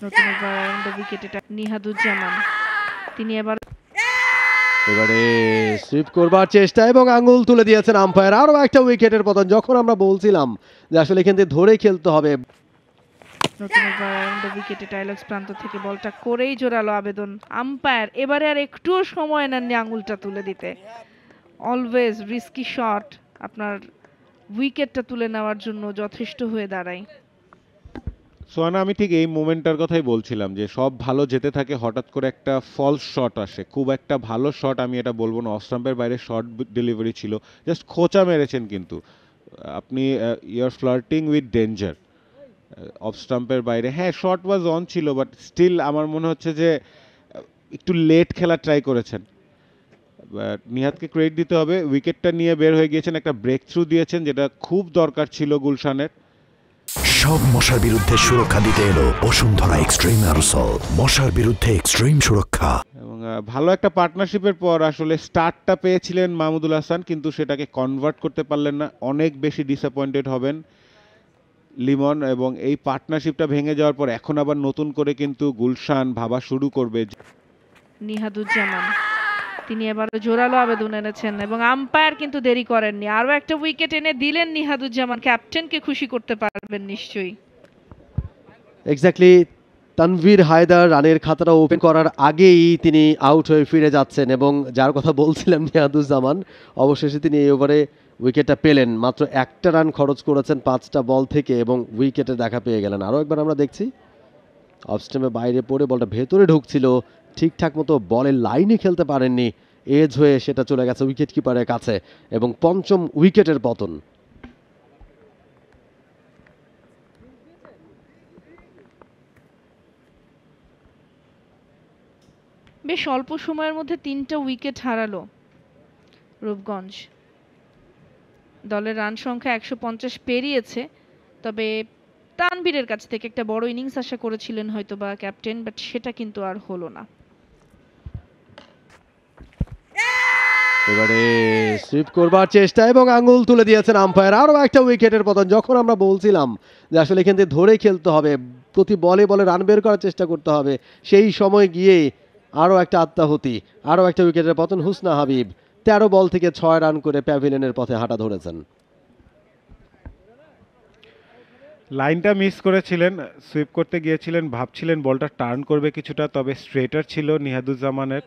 নতুন উইকেটে নিহাদুজ্জামান, তিনি এবারে সুইপ করবার চেষ্টা এবং আঙ্গুল তুলে দিয়েছেন আম্পায়ার। আরও একটা উইকেটের পতন, যখন আমরা বলছিলাম যে আসলে এখান থেকে ধরে খেলতে হবে। নতুন উইকেটে টাইলক্স প্রান্ত থেকে বলটা করেই জোরালো আবেদন আম্পায়ার। এবারে আর একটুও সময় নেননি আঙ্গুলটা তুলে দিতে। অলওয়েজ রিস্কি শট আপনার উইকেটটা তুলে নেওয়ার জন্য যথেষ্ট হয়ে দাঁড়ায়। সোয়ানা, আমি ঠিক এই মোমেন্টটার কথাই বলছিলাম যে সব ভালো যেতে থাকে, হঠাৎ করে একটা ফলস শট আসে। খুব একটা ভালো শট আমি এটা বলবো না, অফ স্টাম্পের বাইরে শর্ট ডেলিভারি ছিল, জাস্ট খোঁচা মেরেছেন। কিন্তু আপনি your flirting with danger. Off স্টাম্পের বাইরে হ্যাঁ শট ওয়াজ অন ছিল, বাট স্টিল আমার মনে হচ্ছে যে একটু লেট খেলা ট্রাই করেছেন। নিহাদকে ক্রেডিট দিতে হবে, উইকেটটা নিয়ে বের হয়ে গিয়েছেন, একটা ব্রেক থ্রু দিয়েছেন যেটা খুব দরকার ছিল গুলশানের। সব মশার বিরুদ্ধে সুরক্ষা দিতে এলো বসুন্ধরা এক্সট্রিম অ্যারোসল, মশার বিরুদ্ধে এক্সট্রিম সুরক্ষা। এবং ভালো একটা পার্টনারশিপের পর আসলে স্টার্টটা পেয়েছিলেন মাহমুদুল হাসান, কিন্তু সেটাকে কনভার্ট করতে পারলেন না। অনেক বেশি ডিসঅ্যাপয়েন্টেড হবেন লিমন, এবং এই পার্টনারশিপটা ভেঙে যাওয়ার পর এখন আবার নতুন করে কিন্তু গুলশান ভাবা শুরু করবে। নিহাদুজ্জামান, তিনি এবার জোরালো আবেদন এনেছেন এবং আম্পায়ার কিন্তু দেরি করেননি, আরো একটা উইকেট এনে দিলেন নিহাদুজ্জামান। ক্যাপ্টেনকে খুশি করতে পারবেন নিশ্চয়ই। এক্স্যাক্টলি, তানভীর হায়দার রানের খাতাটা ওপেন করার আগেই তিনি আউট হয়ে ফিরে যাচ্ছেন, এবং যার কথা বলছিলাম নিহাদুজ্জামান, অবশেষে তিনি এই ওভারে উইকেটটা পেলেন। মাত্র একটা রান খরচ করেছেন 5টা বল থেকে এবং উইকেটে দেখা পেয়ে গেলেন। আরও একবার আমরা দেখছি, অফ স্টাম্পের বাইরে পড়ে বলটা ভেতরে ঢুকছিল, ঠিকঠাক মতো বলের লাইনে খেলতে পারেননি, এজ হয়ে সেটা চলে গেছে উইকেট কিপারের কাছে এবং পঞ্চম উইকেটের পতন। বেশ অল্প সময়ের মধ্যে 3টা উইকেট হারালো রূপগঞ্জ। দলের রান সংখ্যা 150 পেরিয়েছে, তবে তানভীরের কাছ থেকে একটা বড় ইনিংস আশা করেছিলেন হয়তো বা ক্যাপ্টেন, বাট সেটা কিন্তু আর হলো না। এবারে সুইপ করবার চেষ্টা এবং আঙ্গুল তুলে দিয়েছেন আম্পায়ার। আরও একটা উইকেটের পতন, যখন আমরা বলছিলাম যে আসলে এখান থেকে ধরে খেলতে হবে, প্রতি বলে বলে রান বের করার চেষ্টা করতে হবে, সেই সময় গিয়ে আরও একটা আত্মাহুতি, আরও একটা উইকেটের পতন। হুসনা হাবিব 13 বল থেকে 6 রান করে প্যাভিলিয়নের পথে হাঁটা ধরেছেন। লাইনটা মিস করেছিলেন, সুইপ করতে গিয়েছিলেন, ভাবছিলেন বলটা টার্ন করবে কিছুটা, তবে স্ট্রেটার ছিল নিহাদুজ্জামানের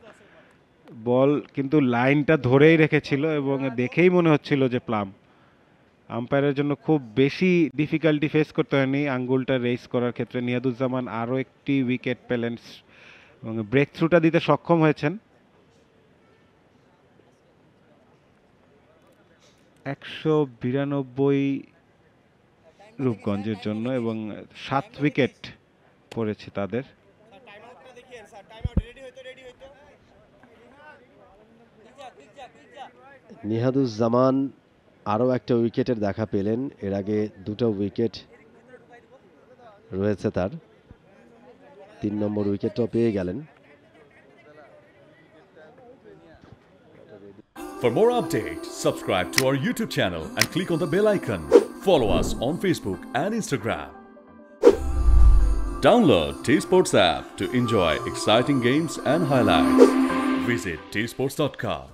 বল, কিন্তু লাইনটা ধরেই রেখেছিল এবং দেখেই মনে হচ্ছিল যে প্লাম। আম্পায়ারের জন্য খুব বেশি ডিফিকাল্টি ফেস করতে হয়নি আঙ্গুলটা রেস করার ক্ষেত্রে। নিহাদুজ্জামান আরও একটি উইকেট পেলেন এবং ব্রেক থ্রুটা দিতে সক্ষম হয়েছেন। 192 রূপগঞ্জের জন্য এবং 7 উইকেট পড়েছে তাদের। নিহাদুজ্জামান আরও একটা উইকেটের দেখা পেলেন, এর আগে 2টা উইকেট রয়েছে তার, 3 নম্বর উইকেটটাও পেয়ে গেলেন। For more updates, subscribe to our YouTube channel and click on the bell icon. Follow us on Facebook and Instagram. Download T-Sports app to enjoy exciting games and highlights. Visit tsports.com.